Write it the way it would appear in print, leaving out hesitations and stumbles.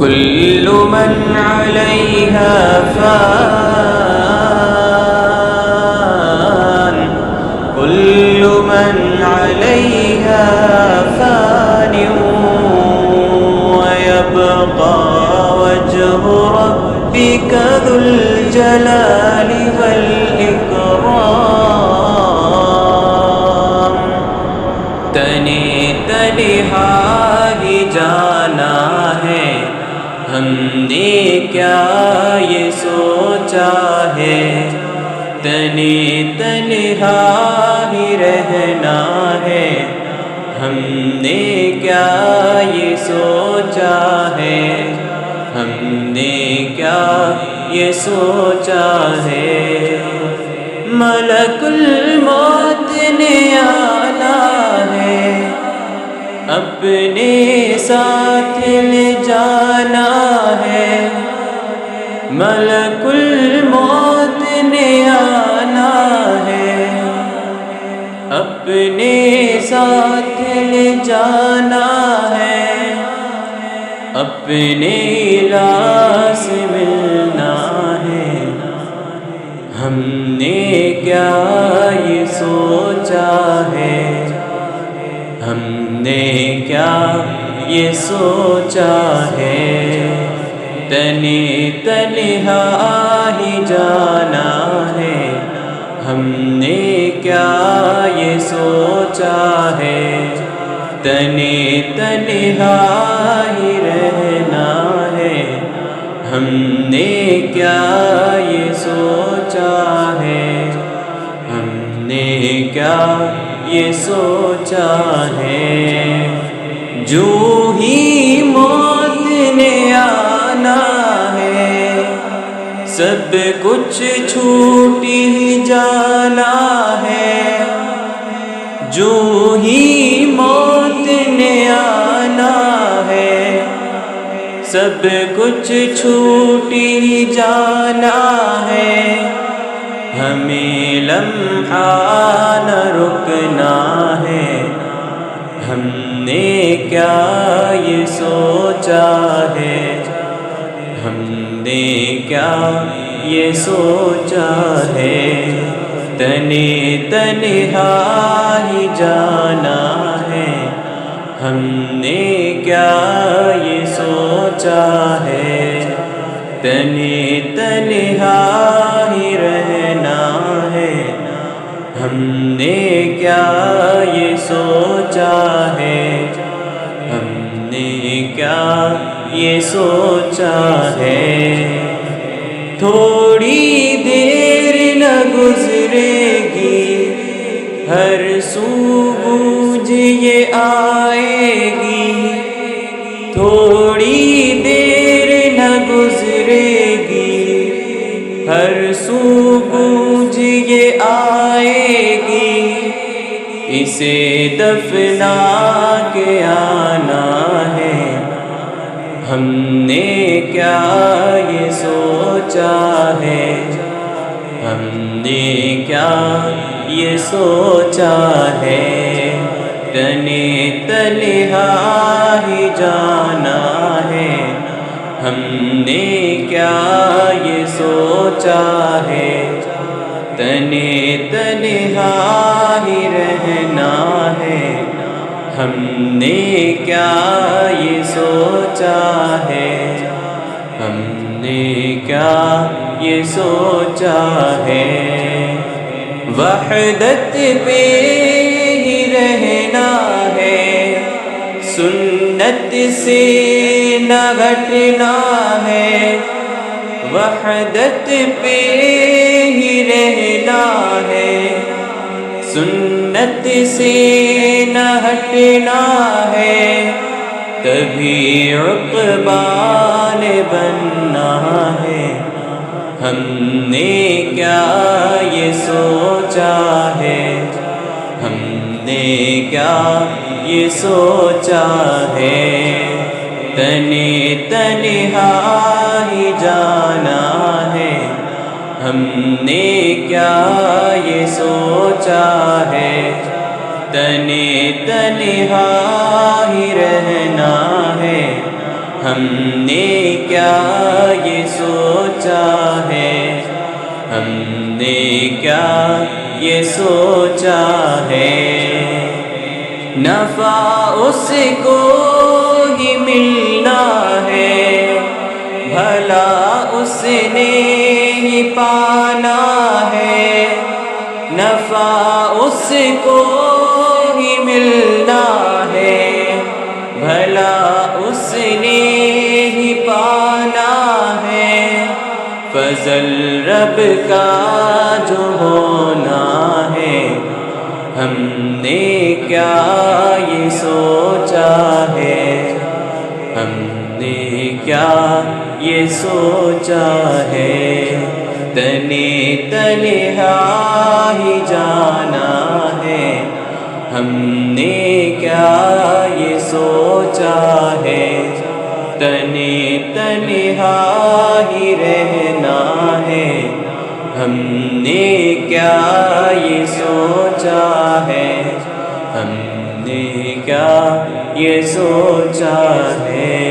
كل من عليها فان كل من عليها فان ويبقى وجه ربك ذو الجلال والإكرام تنے تنہا ہی جانا ہے، ہم نے کیا یہ سوچا ہے، تنے تنہا ہی رہنا ہے، ہم نے کیا یہ سوچا ہے، ہم نے کیا یہ سوچا ہے۔ ملک الموت نے آنا ہے، اپنے ساتھ لے جانا ہے، ملک الموت نے آنا ہے، اپنے ساتھ لے جانا ہے، اپنے الہ سے ملنا ہے۔ ہم نے کیا یہ سوچا ہے، ہم نے کیا یہ سوچا ہے، تنے تنہا ہی جانا ہے، ہم نے کیا یہ سوچا ہے، تنے تنہا ہی رہنا ہے، ہم نے کیا یہ سوچا ہے، ہم نے کیا یہ سوچا ہے۔ جو ہی موت نے آنا ہے، سب کچھ چھوٹ ہی جانا ہے، جو ہی موت نے آنا ہے، سب کچھ چھوٹ ہی جانا ہے، ہمیں لمحہ نہ رکنا ہے۔ ہم نے کیا یہ سوچا ہے، ہم نے کیا یہ سوچا ہے، تنے تنہا ہی جانا ہے، ہم نے کیا یہ سوچا ہے، تنے تنہا ہی رہنا ہے، ہم نے کیا یہ سوچا ہے، ہم نے کیا یہ سوچا ہے۔ تھوڑی دیر نہ گزرے گی، ہر سو گونج یہ آئے گی، تھوڑی دیر نہ گزرے گی، ہر سو گونج یہ آئے گی، اسے دفنا کے آنا ہے۔ ہم نے کیا یہ سوچا ہے، ہم نے کیا یہ سوچا ہے، تنے تنہا ہی جانا ہے، ہم نے کیا یہ سوچا ہے، تنے تنہا ہی رہنا ہے، ہم نے کیا یہ سوچا ہے، ہم نے کیا یہ سوچا ہے۔ وحدت پہ ہی رہنا ہے، سنت سے نہ ہٹنا ہے، وحدت پہ ہی رہنا ہے، سنت سے نہ ہٹنا ہے، تبھی عقبان بننا ہے۔ ہم نے کیا یہ سوچا ہے، ہم نے کیا یہ سوچا ہے، تنے تنہا ہی جانا ہے، ہم نے کیا یہ سوچا ہے، تنے تنہا ہی رہنا ہے، ہم نے کیا یہ سوچا ہے، ہم نے کیا یہ سوچا ہے، نفع اس کو ہی ملنا ہے، بھلا اس نے ہی پانا ہے، نفع اس کو ہی ملنا ہے، بھلا اس نے ہی پانا ہے، فضل رب کا جو ہونا ہے، ہم نے کیا یہ سوچا ہے، ہم نے کیا یہ سوچا ہے، تنے تنہا ہی جانا ہے، ہم نے کیا یہ سوچا ہے، تنے تنہا ہی رہنا ہے، ہم نے کیا یہ سوچا ہے، ہم نے کیا یہ سوچا ہے۔